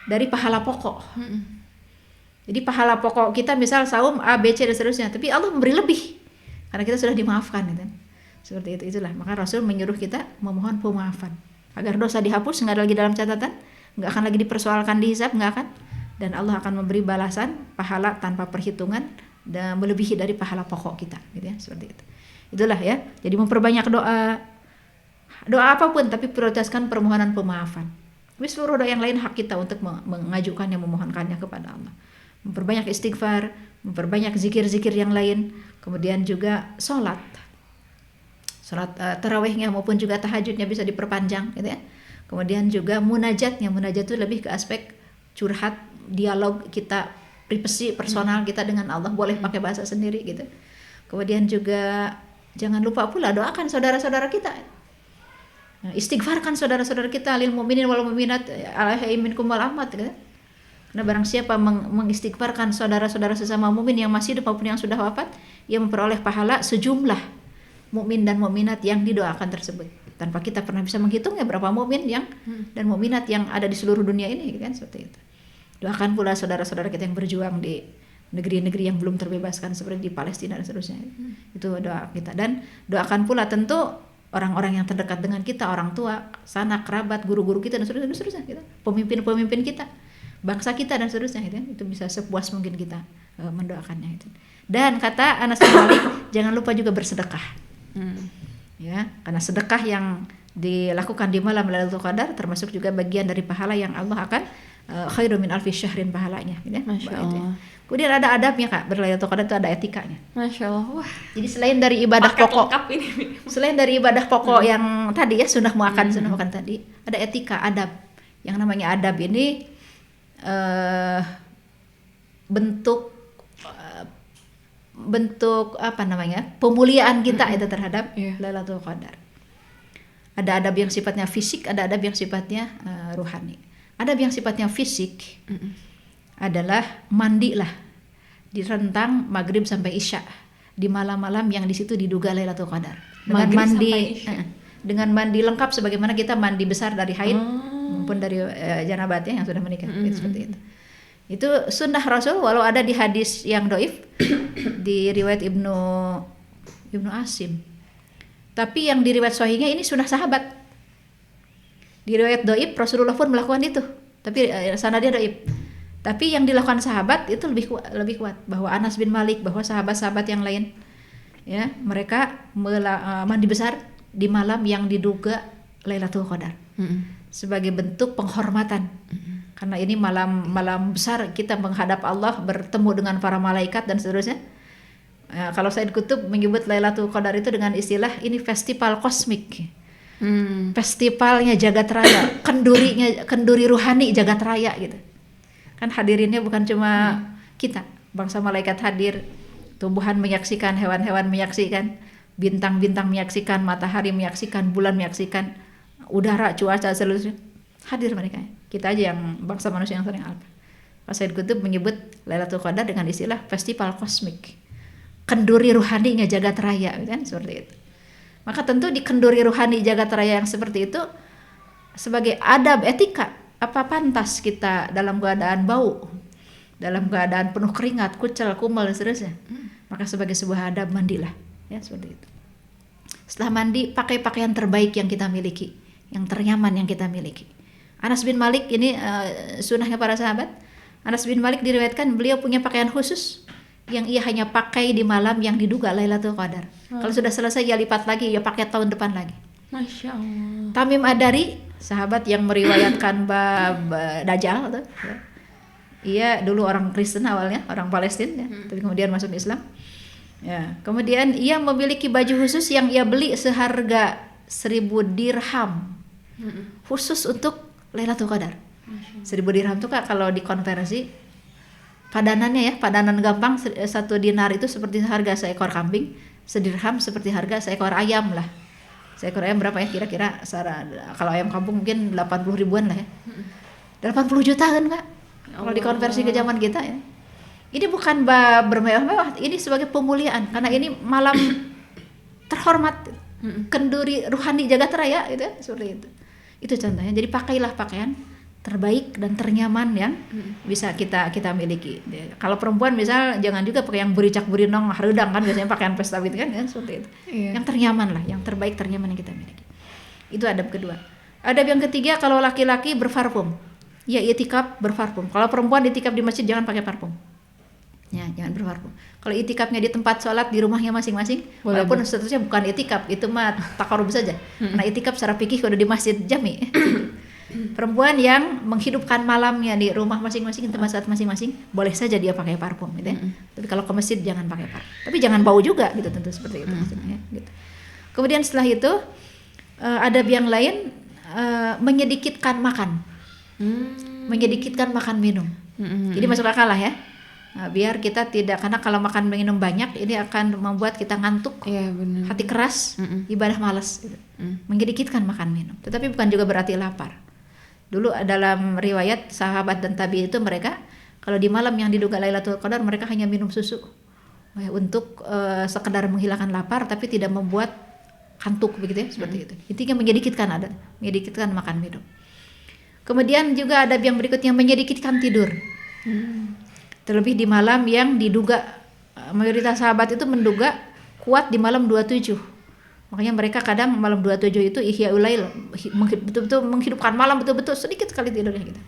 dari pahala pokok. Jadi pahala pokok kita misal saum A, B, C dan seterusnya, tapi Allah memberi lebih. Karena kita sudah dimaafkan gitu. Seperti itu, itulah maka Rasul menyuruh kita memohon pemaafan agar dosa dihapus, nggak ada lagi dalam catatan, nggak akan lagi dipersoalkan di hisab, nggak akan, dan Allah akan memberi balasan pahala tanpa perhitungan dan melebihi dari pahala pokok kita gitu ya, seperti itu. Itulah ya, jadi memperbanyak doa apapun, tapi prioritaskan permohonan pemaafan. Tapi seluruh doa yang lain hak kita untuk mengajukannya, memohonkannya kepada Allah. Memperbanyak istighfar, memperbanyak zikir-zikir yang lain, kemudian juga sholat Salat tarawihnya maupun juga tahajudnya bisa diperpanjang gitu ya. Kemudian juga munajat itu lebih ke aspek curhat, dialog kita privasi personal kita dengan Allah, boleh pakai bahasa sendiri gitu. Kemudian juga jangan lupa pula doakan saudara-saudara kita. Nah, istighfarkan saudara-saudara kita, lil mu'minin wal mu'minat alaihi minkum wal amat gitu. Karena barang siapa mengistighfarkan saudara-saudara sesama mukmin yang masih hidup maupun yang sudah wafat, ia memperoleh pahala sejumlah mukmin dan mukminat yang didoakan tersebut. Tanpa kita pernah bisa menghitungnya berapa mukmin yang dan mukminat yang ada di seluruh dunia ini kan, seperti itu. Doakan pula saudara-saudara kita yang berjuang di negeri-negeri yang belum terbebaskan seperti di Palestina dan seterusnya. Itu doa kita. Dan doakan pula tentu orang-orang yang terdekat dengan kita, orang tua, sanak, kerabat, guru-guru kita dan seterusnya gitu. Pemimpin-pemimpin kita, bangsa kita dan seterusnya gitu. Itu bisa sepuas mungkin kita mendoakannya itu. Dan kata Anas bin Malik, jangan lupa juga bersedekah. Ya, karena sedekah yang dilakukan di malam Lailatul Qadar termasuk juga bagian dari pahala yang Allah akan khairu min alfi syahrin pahalanya gitu ya.
Masya Allah.
Kemudian ada adabnya Kak, berlailatul qadar itu ada etikanya.
Masya Allah. Wah.
Jadi selain dari ibadah pokok, selain dari ibadah pokok yang tadi ya sunnah makan tadi, ada etika, adab. Yang namanya adab ini bentuk apa namanya, pemuliaan kita itu terhadap Lailatul Qadar. Ada adab yang sifatnya fisik, ada adab yang sifatnya ruhani. Adab yang sifatnya fisik adalah mandilah di rentang maghrib sampai isya di malam-malam yang di situ diduga Lailatul Qadar. Dengan mandi lengkap sebagaimana kita mandi besar dari haid maupun dari janabatnya yang sudah menikah, seperti itu. Itu sunnah Rasul, walau ada di hadis yang doif di riwayat Ibnu Asim. Tapi yang di riwayat sahihnya ini sunnah sahabat. Di riwayat doif Rasulullah pun melakukan itu, tapi sanadnya doif. Tapi yang dilakukan sahabat itu lebih kuat, bahwa Anas bin Malik, bahwa sahabat-sahabat yang lain, ya mereka mandi besar di malam yang diduga Lailatul Qadar sebagai bentuk penghormatan. Karena ini malam besar kita menghadap Allah, bertemu dengan para malaikat dan seterusnya. Kalau Said Qutb menyebut Lailatul Qadar itu dengan istilah ini festival kosmik. Festivalnya jagat raya, kenduri ruhani jagat raya gitu. Kan hadirinnya bukan cuma kita, bangsa malaikat hadir, tumbuhan menyaksikan, hewan-hewan menyaksikan, bintang-bintang menyaksikan, matahari menyaksikan, bulan menyaksikan, udara, cuaca, seluruhnya hadir mereka. Kita aja yang bangsa manusia yang sering alpa. Pak Said Qutb menyebut Lailatul Qadar dengan istilah festival kosmik, kenduri ruhaninya jagat raya, kan seperti itu. Maka tentu di kenduri ruhani jagat raya yang seperti itu, sebagai adab etika, apa pantas kita dalam keadaan bau, dalam keadaan penuh keringat, kucel, kumal dan seterusnya. Maka sebagai sebuah adab mandilah, ya seperti itu. Setelah mandi, pakai pakaian terbaik yang kita miliki, yang ternyaman yang kita miliki. Anas bin Malik ini sunnahnya para sahabat. Anas bin Malik diriwayatkan beliau punya pakaian khusus yang ia hanya pakai di malam yang diduga Lailatul Qadar. Kalau sudah selesai ia lipat lagi, ia pakai tahun depan lagi.
Masya Allah.
Tamim Ad-Dari, sahabat yang meriwayatkan bab Dajjal tuh, ya. Ia dulu orang Kristen awalnya, orang Palestina, ya, tapi kemudian masuk Islam. Ya, kemudian ia memiliki baju khusus yang ia beli seharga 1000 dirham. Khusus untuk Lailatul Qadar. 1000 dirham itu Kak, kalau dikonversi padanannya ya, padanan gampang, 1 dinar itu seperti harga seekor kambing, sedirham seperti harga seekor ayam lah. Seekor ayam berapa ya kira-kira? Kalau ayam kampung mungkin 80 ribuan lah ya. 80 juta kan Kak? Kalau dikonversi ke zaman kita ya. Ini bukan bermewah-mewah, ini sebagai pemuliaan karena ini malam terhormat, kenduri ruhani jagat raya gitu ya, seperti itu. Itu contohnya. Jadi pakailah pakaian terbaik dan ternyaman yang bisa kita miliki. Kalau perempuan misal jangan juga pakai yang bericak burinong harudang kan, biasanya pakaian pesta gitu kan, seperti itu. Yang ternyaman lah, yang terbaik ternyaman yang kita miliki. Itu adab kedua. Adab yang ketiga, kalau laki-laki berparfum, ya itikaf berparfum. Kalau perempuan itikaf di masjid jangan pakai parfum. Ya, jangan berparfum. Kalau itikafnya di tempat sholat di rumahnya masing-masing, walaupun statusnya bukan itikaf, itu mah takarub saja. Karena itikaf secara fikih kalau di masjid jami. Perempuan yang menghidupkan malamnya di rumah masing-masing, tempat sholat masing-masing, boleh saja dia pakai parfum gitu ya. Tapi kalau ke masjid jangan pakai parfum. Tapi jangan bau juga gitu, tentu seperti itu maksudnya gitu. Kemudian setelah itu adab yang lain menyedikitkan makan. Menyedikitkan makan minum. Jadi masuk akal lah ya. Biar kita tidak, karena kalau makan minum banyak ini akan membuat kita ngantuk, hati keras, ibadah malas gitu. Menyedikitkan makan minum. Tetapi bukan juga berarti lapar. Dulu dalam riwayat sahabat dan tabi itu mereka kalau di malam yang diduga Lailatul Qadar mereka hanya minum susu untuk sekedar menghilangkan lapar tapi tidak membuat kantuk begitu ya, seperti itu. Intinya menyedikitkan makan minum. Kemudian juga ada yang berikutnya menyedikitkan tidur. Terlebih di malam yang diduga mayoritas sahabat itu menduga kuat di malam 27. Makanya mereka kadang malam 27 itu ihya ulail, betul-betul menghidupkan malam, betul-betul sedikit sekali tidurnya gitu.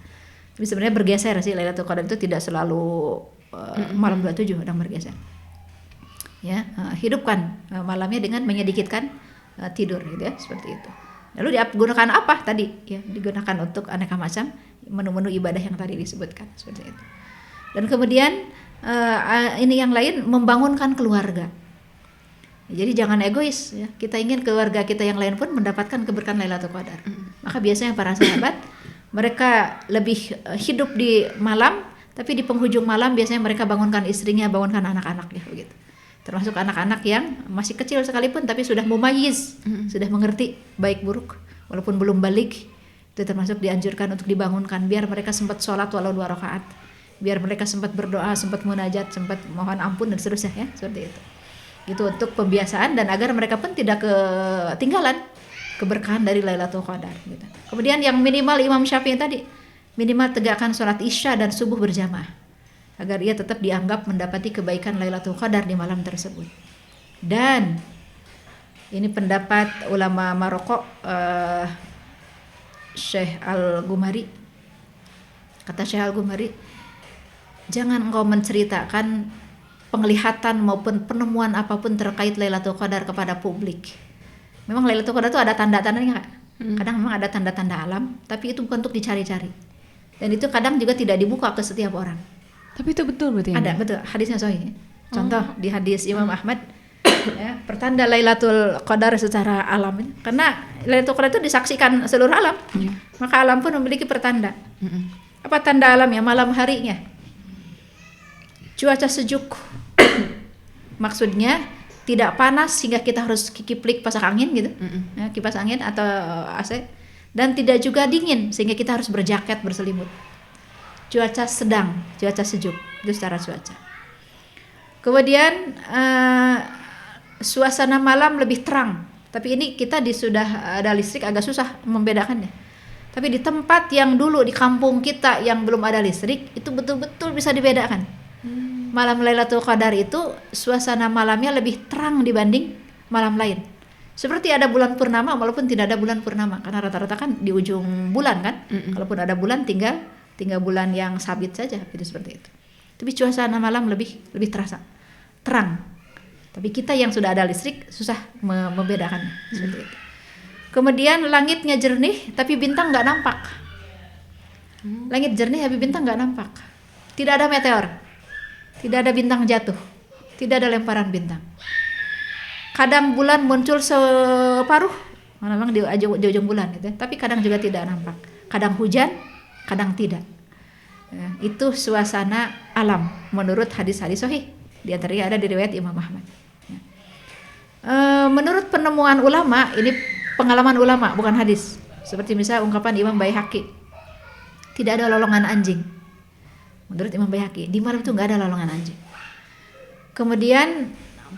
Tapi sebenarnya bergeser sih, Lailatul Qadar itu tidak selalu malam 27 kadang bergeser. Ya, hidupkan malamnya dengan menyedikitkan tidur gitu ya, seperti itu. Lalu digunakan apa tadi? Ya, digunakan untuk aneka macam menu-menu ibadah yang tadi disebutkan, seperti itu. Dan kemudian ini yang lain, membangunkan keluarga. Jadi jangan egois ya. Kita ingin keluarga kita yang lain pun mendapatkan keberkahan Lailatul Qadar. Maka biasanya para sahabat mereka lebih hidup di malam, tapi di penghujung malam biasanya mereka bangunkan istrinya, bangunkan anak-anaknya begitu. Termasuk anak-anak yang masih kecil sekalipun tapi sudah mumayyiz, sudah mengerti baik buruk walaupun belum balik. Itu termasuk dianjurkan untuk dibangunkan biar mereka sempat sholat walau 2 rakaat. Biar mereka sempat berdoa, sempat munajat, sempat mohon ampun dan seterusnya ya, seperti itu. Itu untuk pembiasaan dan agar mereka pun tidak ketinggalan keberkahan dari Lailatul Qadar gitu. Kemudian yang minimal Imam Syafi'i tadi, minimal tegakkan sholat Isya dan subuh berjamaah agar ia tetap dianggap mendapati kebaikan Lailatul Qadar di malam tersebut. Dan ini pendapat ulama Maroko, Syekh Al-Ghumari. Kata Syekh Al-Ghumari, jangan engkau menceritakan penglihatan maupun penemuan apapun terkait Lailatul Qadar kepada publik. Memang Lailatul Qadar itu ada tanda-tandanya Kak. Kadang memang ada tanda-tanda alam, tapi itu bukan untuk dicari-cari. Dan itu kadang juga tidak dibuka ke setiap orang.
Tapi itu betul berarti?
Ada, betul. Hadisnya sahih. Contoh di hadis Imam Ahmad, ya, pertanda Lailatul Qadar secara alam. Karena Lailatul Qadar itu disaksikan seluruh alam. Maka alam pun memiliki pertanda. Apa tanda alamnya? Malam harinya cuaca sejuk. Maksudnya tidak panas sehingga kita harus kiplik pasang angin gitu, ya, kipas angin atau AC, dan tidak juga dingin sehingga kita harus berjaket berselimut. Cuaca sedang, cuaca sejuk itu secara cuaca. Kemudian suasana malam lebih terang, tapi ini kita sudah ada listrik agak susah membedakannya. Tapi di tempat yang dulu di kampung kita yang belum ada listrik itu betul-betul bisa dibedakan. Malam Lailatul Qadar itu suasana malamnya lebih terang dibanding malam lain. Seperti ada bulan purnama walaupun tidak ada bulan purnama, karena rata-rata kan di ujung bulan kan. Kalaupun ada bulan tinggal bulan yang sabit saja, itu seperti itu. Tapi suasana malam lebih terasa terang. Tapi kita yang sudah ada listrik susah membedakannya, seperti itu. Kemudian langitnya jernih tapi bintang nggak nampak. Langit jernih tapi bintang nggak nampak. Tidak ada meteor. Tidak ada bintang jatuh, tidak ada lemparan bintang. Kadang bulan muncul separuh, memang di ujung bulan gitu, tapi kadang juga tidak nampak. Kadang hujan, kadang tidak. Ya, itu suasana alam menurut hadis-hadis sahih. Di antaranya ada di riwayat Imam Ahmad. Ya. Menurut penemuan ulama, ini pengalaman ulama bukan hadis. Seperti misalnya ungkapan Imam Baihaqi, tidak ada lolongan anjing. Menurut Imam Baihaqi, di malam itu nggak ada lolongan anjing. Kemudian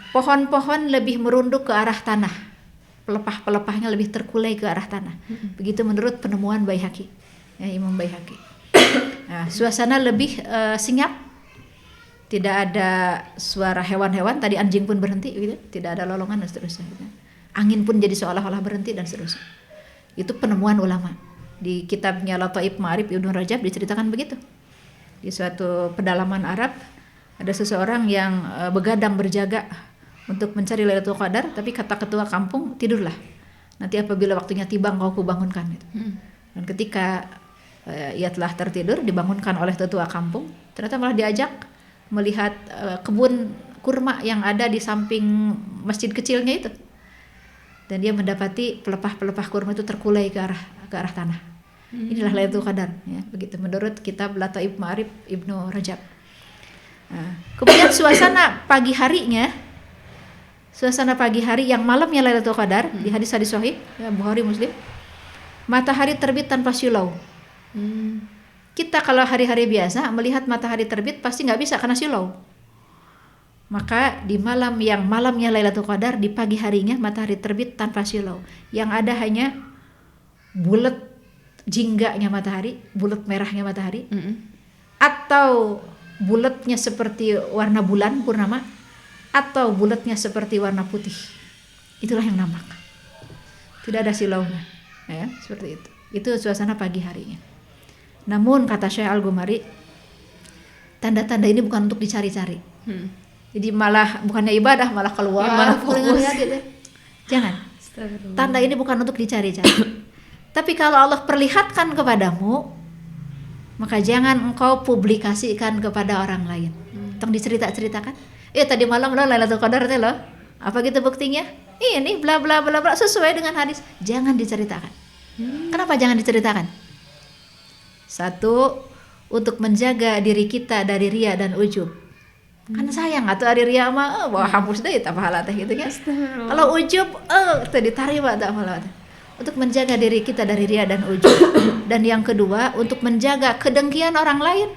pohon-pohon lebih merunduk ke arah tanah, pelepah-pelepahnya lebih terkulai ke arah tanah. Begitu menurut penemuan Baihaqi, ya, Imam Baihaqi. Nah, suasana lebih senyap, tidak ada suara hewan-hewan. Tadi anjing pun berhenti, gitu. Tidak ada lolongan dan seterusnya. Gitu. Angin pun jadi seolah-olah berhenti dan seterusnya. Itu penemuan ulama. Di kitabnya Lataif Ma'arif Ibnu Rajab diceritakan begitu. Di suatu pedalaman Arab ada seseorang yang begadang berjaga untuk mencari Lailatul Qadar, tapi kata ketua kampung, tidurlah, nanti apabila waktunya tiba engkau kubangunkan gitu. Dan ketika ia telah tertidur, dibangunkan oleh tetua kampung, ternyata malah diajak melihat kebun kurma yang ada di samping masjid kecilnya itu. dan dia mendapati pelepah-pelepah kurma itu terkulai ke arah tanah. Inilah Lailatul Qadar, ya, begitu menurut kitab Lataif Ma'arif Ibnu Rajab. Kemudian suasana pagi hari yang malamnya Lailatul Qadar di hadis-hadis sahih, ya, Bukhari Muslim, matahari terbit tanpa silau. Kita kalau hari-hari biasa melihat matahari terbit pasti nggak bisa karena silau. Maka di malamnya Lailatul Qadar, di pagi harinya matahari terbit tanpa silau. Yang ada hanya bulat jingganya matahari, bulat merahnya matahari, atau bulatnya seperti warna bulan purnama, atau bulatnya seperti warna putih. Itulah yang nampak. Tidak ada silaunya, ya, seperti itu. Itu suasana pagi harinya. Namun kata Syekh Al-Ghumari, tanda-tanda ini bukan untuk dicari-cari. Jadi malah bukannya ibadah, malah keluar,
malah fokus.
Gitu. Jangan. Tanda ini bukan untuk dicari-cari. Tapi kalau Allah perlihatkan kepadamu, maka jangan engkau publikasikan kepada orang lain. Tong dicerita-ceritakan. Tadi malam lo Lailatul Qadar teh lo. Apa gitu buktinya? Ini bla bla bla bla sesuai dengan hadis. Jangan diceritakan. Kenapa jangan diceritakan? Satu, untuk menjaga diri kita dari riya dan ujub. Kan sayang atau hari ria mah bawa hapus deh tak pahala teh gitu kan. Kalau ujub tadi tarima tak pahala. Untuk menjaga diri kita dari ria dan ujub. Dan yang kedua, untuk menjaga kedengkian orang lain.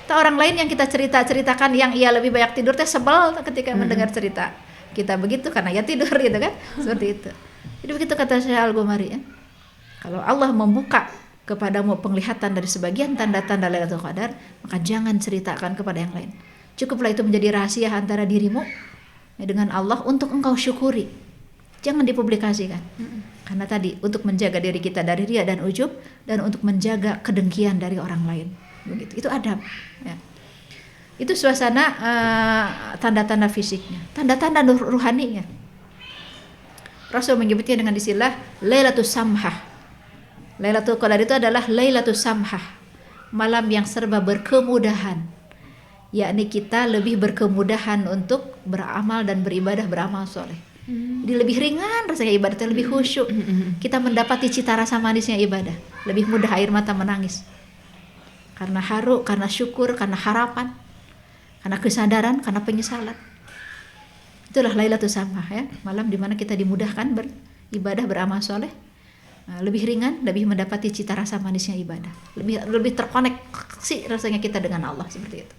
Orang lain yang kita ceritakan yang ia lebih banyak tidur teh sebel ketika mendengar cerita kita begitu karena ya tidur gitu kan. Seperti itu. Jadi begitu kata Syekh Al-Ghumari, ya. Kalau Allah membuka kepadamu penglihatan dari sebagian tanda-tanda Lailatul Qadar, maka jangan ceritakan kepada yang lain. Cukuplah itu menjadi rahasia antara dirimu dengan Allah untuk engkau syukuri. Jangan dipublikasikan. Karena tadi untuk menjaga diri kita dari riya dan ujub, dan untuk menjaga kedengkian dari orang lain. Begitu. Itu adab, ya. Itu suasana tanda-tanda fisiknya, tanda-tanda ruhaninya. Rasul menyebutnya dengan istilah Lailatul Samhah. Lailatul Qadar itu adalah Lailatul Samhah, malam yang serba berkemudahan. Yakni kita lebih berkemudahan untuk beramal dan beramal soleh. Jadi lebih ringan rasanya ibadahnya, lebih khusyuk. Kita mendapati cita rasa manisnya ibadah. Lebih mudah air mata menangis. Karena haru, karena syukur, karena harapan, karena kesadaran, karena penyesalan. Itulah Lailatul Samhah, ya, malam di mana kita dimudahkan beribadah, beramal soleh. Lebih ringan, lebih mendapati cita rasa manisnya ibadah. Lebih terkoneksi rasanya kita dengan Allah, seperti itu.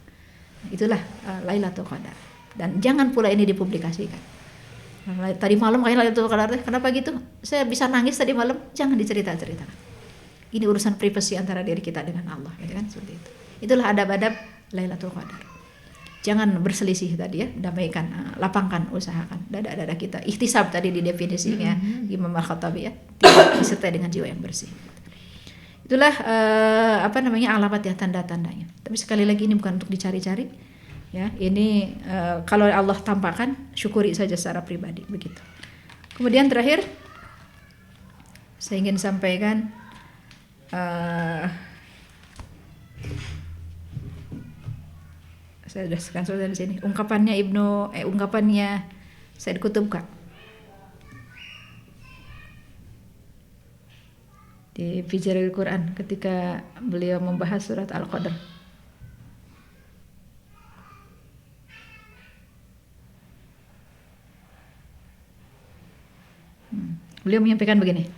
Itulah Lailatul Qadar. Dan jangan pula ini dipublikasikan. Tadi malam kayak Lailatul Qadar, kenapa gitu? Saya bisa nangis tadi malam. Jangan diceritakan. Ini urusan privasi antara diri kita dengan Allah, gitu kan? Seperti itu. Itulah adab-adab Lailatul Qadar. Jangan berselisih tadi, ya, damaikan, lapangkan, usahakan dada-dada kita. Ihtisab tadi di definisinya Imam Al-Khattabi, ya, tidak disertai dengan jiwa yang bersih. Itulah alamat, ya, tanda-tandanya. Tapi sekali lagi ini bukan untuk dicari-cari, ya. Ini kalau Allah tampakkan, syukuri saja secara pribadi, begitu. Kemudian terakhir saya ingin sampaikan saya sudah selesai di sini. Ungkapannya Said Qutb, Kak. Di Fijaril Quran ketika beliau membahas surat Al-Qadr. Beliau menyampaikan begini.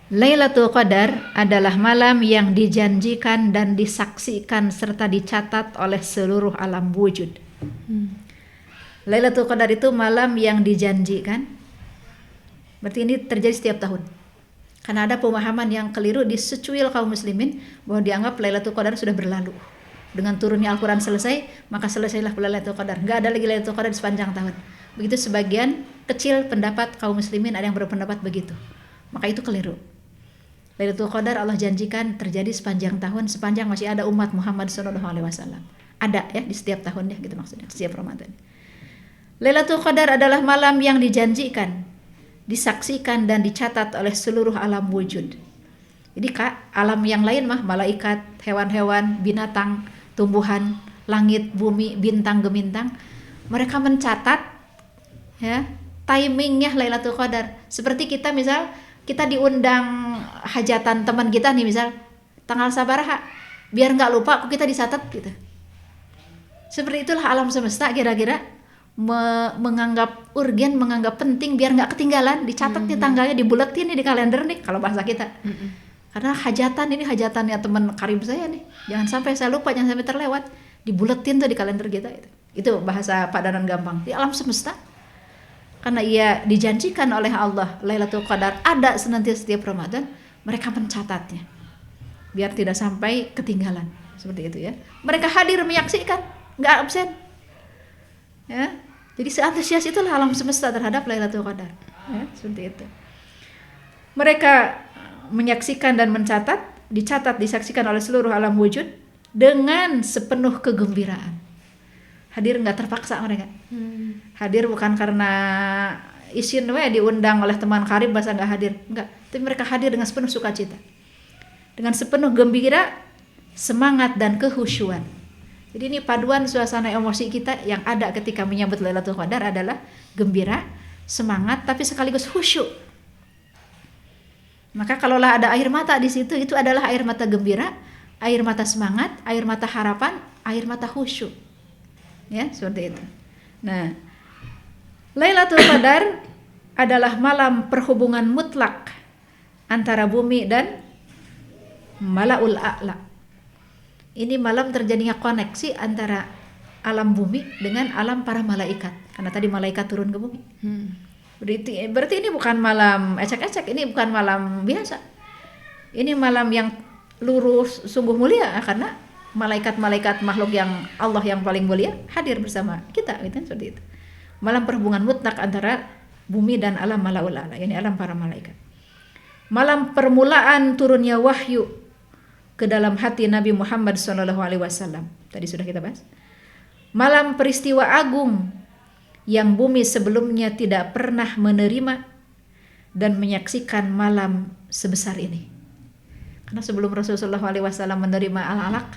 Lailatul Qadar adalah malam yang dijanjikan dan disaksikan serta dicatat oleh seluruh alam wujud. Lailatul Qadar itu malam yang dijanjikan. Berarti ini terjadi setiap tahun. Karena ada pemahaman yang keliru di secuil kaum muslimin bahwa dianggap Lailatul Qadar sudah berlalu. Dengan turunnya Al-Quran selesai, maka selesailah Lailatul Qadar. Enggak ada lagi Lailatul Qadar di sepanjang tahun. Begitu sebagian kecil pendapat kaum muslimin, ada yang berpendapat begitu. Maka itu keliru. Lailatul Qadar Allah janjikan terjadi sepanjang tahun, sepanjang masih ada umat Muhammad SAW. Ada, ya, di setiap tahunnya, gitu maksudnya, setiap Ramadan. Lailatul Qadar adalah malam yang dijanjikan, disaksikan dan dicatat oleh seluruh alam wujud. Jadi Kak, alam yang lain mah malaikat, hewan-hewan, binatang, tumbuhan, langit, bumi, bintang, gemintang, mereka mencatat, ya, timingnya Lailatul Qadar. Seperti kita misal kita diundang hajatan teman kita nih misal tanggal sabaraha, biar nggak lupa kok kita dicatat gitu. Seperti itulah alam semesta kira-kira menganggap urgen, menganggap penting biar nggak ketinggalan, dicatat nih tanggalnya, dibuletin nih di kalender nih kalau bahasa kita. Karena hajatan ini hajatannya teman karib saya nih, jangan sampai saya lupa, jangan sampai terlewat, dibuletin tuh di kalender kita itu. Itu bahasa padanan gampang di alam semesta. Karena ia dijanjikan oleh Allah Lailatul Qadar ada senantiasa setiap Ramadan, mereka mencatatnya biar tidak sampai ketinggalan, seperti itu ya. Mereka hadir menyaksikan, nggak absen ya. Jadi seantusias itulah alam semesta terhadap Lailatul Qadar ya, seperti itu. Mereka menyaksikan dan mencatat, dicatat, disaksikan oleh seluruh alam wujud dengan sepenuh kegembiraan. Hadir nggak terpaksa mereka. Hadir bukan karena isin diundang oleh teman karib masa nggak hadir, enggak. Tapi mereka hadir dengan sepenuh sukacita, dengan sepenuh gembira, semangat dan kehusyuan. Jadi ini paduan suasana emosi kita yang ada ketika menyambut Lailatul Qadar adalah gembira, semangat, tapi sekaligus khusyuk. Maka kalaulah ada air mata di situ, itu adalah air mata gembira, air mata semangat, air mata harapan, air mata khusyuk. Ya, seperti itu. Nah, Lailatul Qadar adalah malam perhubungan mutlak antara bumi dan Malaul A'la. Ini malam terjadinya koneksi antara alam bumi dengan alam para malaikat. Karena tadi malaikat turun ke bumi. Berarti ini bukan malam ecek-ecek, ini bukan malam biasa. Ini malam yang lurus, sungguh mulia, karena malaikat-malaikat makhluk yang Allah yang paling mulia hadir bersama kita, gitu, seperti itu. Malam perhubungan mutlak antara bumi dan alam Malaul A'la, yakni alam para malaikat. Malam permulaan turunnya wahyu ke dalam hati Nabi Muhammad SAW. Tadi sudah kita bahas. Malam peristiwa agung yang bumi sebelumnya tidak pernah menerima dan menyaksikan malam sebesar ini. Karena sebelum Rasulullah SAW menerima al-alaq,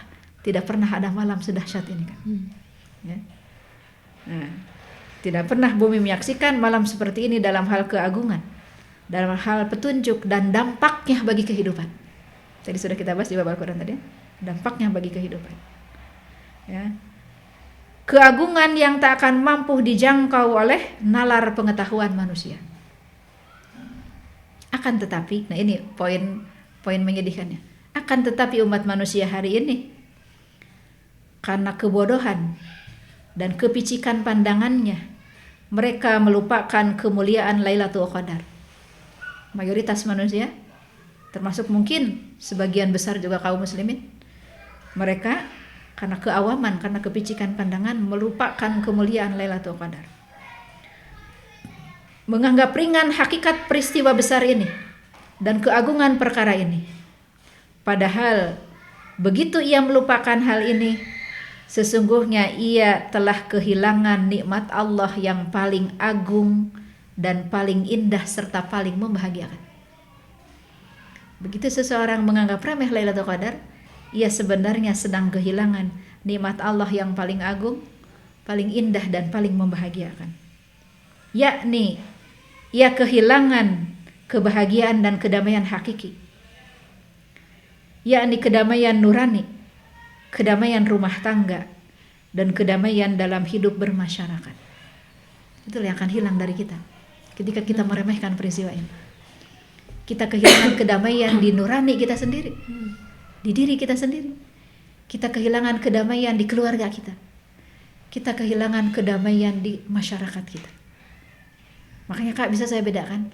tidak pernah ada malam sedahsyat ini kan. Ya. Nah, tidak pernah bumi menyaksikan malam seperti ini dalam hal keagungan, dalam hal petunjuk dan dampaknya bagi kehidupan. Tadi sudah kita bahas di bab Al-Quran tadi, dampaknya bagi kehidupan. Ya. Keagungan yang tak akan mampu dijangkau oleh nalar pengetahuan manusia. Akan tetapi, nah ini poin menyedihkannya. Akan tetapi umat manusia hari ini, karena kebodohan dan kepicikan pandangannya, mereka melupakan kemuliaan Lailatul Qadar. Mayoritas manusia, termasuk mungkin sebagian besar juga kaum muslimin, mereka karena keawaman, karena kepicikan pandangan melupakan kemuliaan Lailatul Qadar, menganggap ringan hakikat peristiwa besar ini dan keagungan perkara ini. Padahal begitu ia melupakan hal ini, sesungguhnya ia telah kehilangan nikmat Allah yang paling agung dan paling indah serta paling membahagiakan. Begitu seseorang menganggap remeh Lailatul Qadar, ia sebenarnya sedang kehilangan nikmat Allah yang paling agung, paling indah dan paling membahagiakan. Yakni ia kehilangan kebahagiaan dan kedamaian hakiki. Yakni kedamaian nurani, kedamaian rumah tangga, dan kedamaian dalam hidup bermasyarakat. Itulah yang akan hilang dari kita ketika kita meremehkan peristiwa ini. Kita kehilangan kedamaian di nurani kita sendiri, di diri kita sendiri. Kita kehilangan kedamaian di keluarga kita. Kita kehilangan kedamaian di masyarakat kita. Makanya Kak, bisa saya bedakan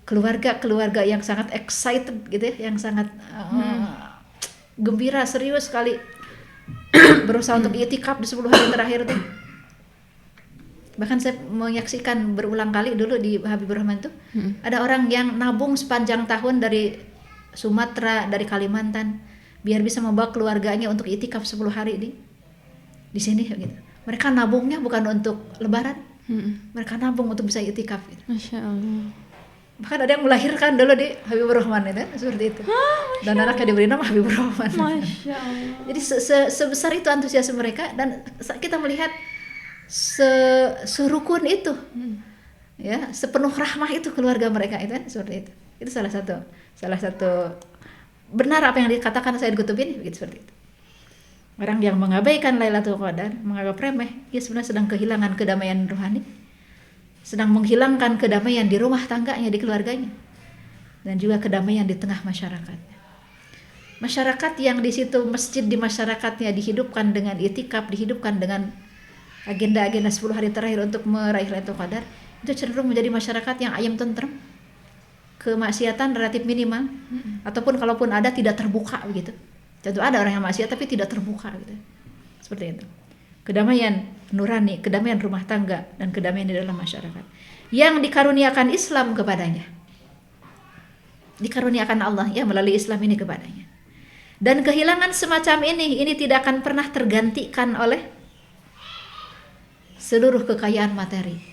keluarga yang sangat excited gitu ya, yang sangat gembira, serius sekali berusaha untuk i'tikaf di 10 hari terakhir tuh. Bahkan saya menyaksikan berulang kali dulu di Habibur Rahman tuh, ada orang yang nabung sepanjang tahun dari Sumatera, dari Kalimantan, biar bisa membawa keluarganya untuk i'tikaf 10 hari di sini gitu. Mereka nabungnya bukan untuk lebaran, mereka nabung untuk bisa i'tikaf gitu.
Masya Allah.
Bahkan ada yang melahirkan dulu di Habibur Rahman itu, seperti itu. Dan anaknya diberi nama Habibur Rahman.
Masya Allah.
Jadi sebesar itu antusiasme mereka, dan kita melihat serukun itu ya, sepenuh rahmah itu keluarga mereka itu kan seperti itu. Itu salah satu benar apa yang dikatakan Sayyid Qutb ini begitu, seperti itu. Orang yang mengabaikan Lailatul Qadar, menganggap remeh, dia sebenarnya sedang kehilangan kedamaian rohani, sedang menghilangkan kedamaian di rumah tangganya, di keluarganya, dan juga kedamaian di tengah masyarakatnya. Masyarakat yang di situ, masjid di masyarakatnya dihidupkan dengan itikaf, dihidupkan dengan agenda-agenda 10 hari terakhir untuk meraih Lailatul Qadar, itu cenderung menjadi masyarakat yang ayam tentrem, kemaksiatan relatif minimal, ataupun kalaupun ada tidak terbuka begitu. Tentu ada orang yang maksiat tapi tidak terbuka gitu. Seperti itu. Kedamaian nurani, kedamaian rumah tangga, dan kedamaian di dalam masyarakat yang dikaruniakan Islam kepadanya. Dikaruniakan Allah ya melalui Islam ini kepadanya. Dan kehilangan semacam ini tidak akan pernah tergantikan oleh seluruh kekayaan materi.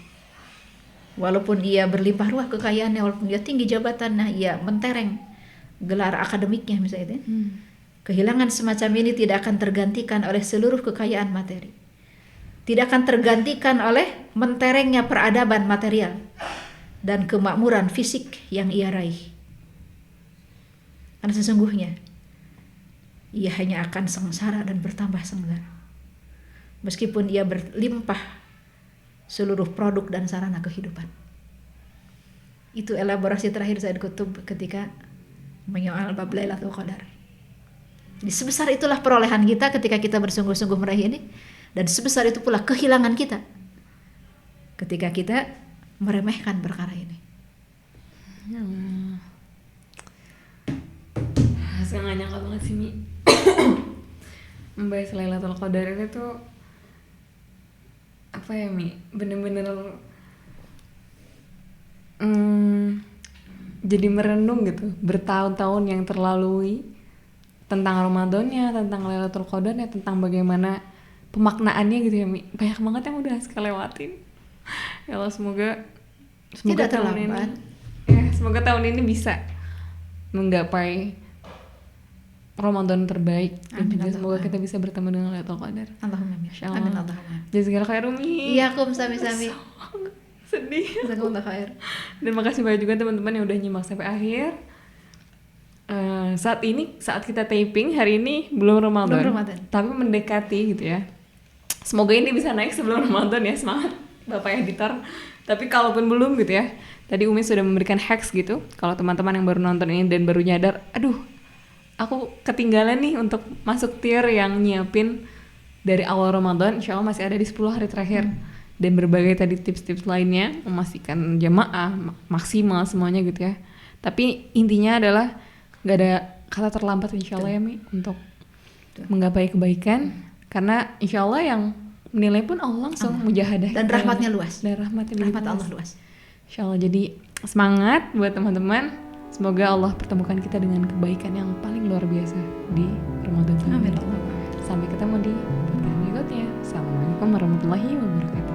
Walaupun ia berlimpah ruah kekayaannya, walaupun dia tinggi jabatannya, ia mentereng gelar akademiknya misalnya itu. Kehilangan semacam ini tidak akan tergantikan oleh seluruh kekayaan materi. Tidak akan tergantikan oleh menterengnya peradaban material dan kemakmuran fisik yang ia raih. Karena sesungguhnya ia hanya akan sengsara dan bertambah sengsara. Meskipun ia berlimpah seluruh produk dan sarana kehidupan. Itu elaborasi terakhir Sayyid Qutb ketika menyoal bab Lailatul Qadar. Jadi sebesar itulah perolehan kita ketika kita bersungguh-sungguh meraih ini, dan sebesar itu pula kehilangan kita ketika kita meremehkan perkara ini.
Saya nggak nyangka banget sih Mi membahas Lailatul Qadar ini tuh apa ya Mi, bener-bener jadi merenung gitu, bertahun-tahun yang terlalui tentang Ramadannya, tentang Lailatul Qadarnya, tentang bagaimana pemaknaannya gitu ya Mi. Banyak banget yang udah saya lewatin. Ya Allah, semoga tahun ini, ya semoga tahun ini bisa menggapai Ramadan terbaik. Dan juga semoga kita bisa bertemu dengan Lailatul Qadar.
Allahumma amin. Amin Allahumma.
Jazakallahu khairan Mi.
Iya, kum sami-sami.
Sedih.
Jazakallahu khair.
Dan makasih banyak juga teman-teman yang udah nyimak sampai akhir. Saat kita taping hari ini belum Ramadan, tapi mendekati gitu ya. Semoga ini bisa naik sebelum Ramadan ya, semangat Bapak Editor. Tapi kalaupun belum gitu ya, tadi Umi sudah memberikan hacks gitu. Kalau teman-teman yang baru nonton ini dan baru nyadar, aduh, aku ketinggalan nih untuk masuk tier yang nyiapin dari awal Ramadan, insya Allah masih ada di 10 hari terakhir. Dan berbagai tadi tips-tips lainnya, memastikan jamaah maksimal semuanya gitu ya. Tapi intinya adalah gak ada kata terlambat insya Allah ya Mi untuk menggapai kebaikan, karena insya Allah yang menilai pun Allah langsung mujahadah
dan rahmatnya luas,
dan rahmat
Allah luas
insya Allah. Jadi semangat buat teman-teman, semoga Allah pertemukan kita dengan kebaikan yang paling luar biasa di Ramadan.
Amin.
Sampai ketemu di podcast berikutnya. Assalamualaikum warahmatullahi wabarakatuh.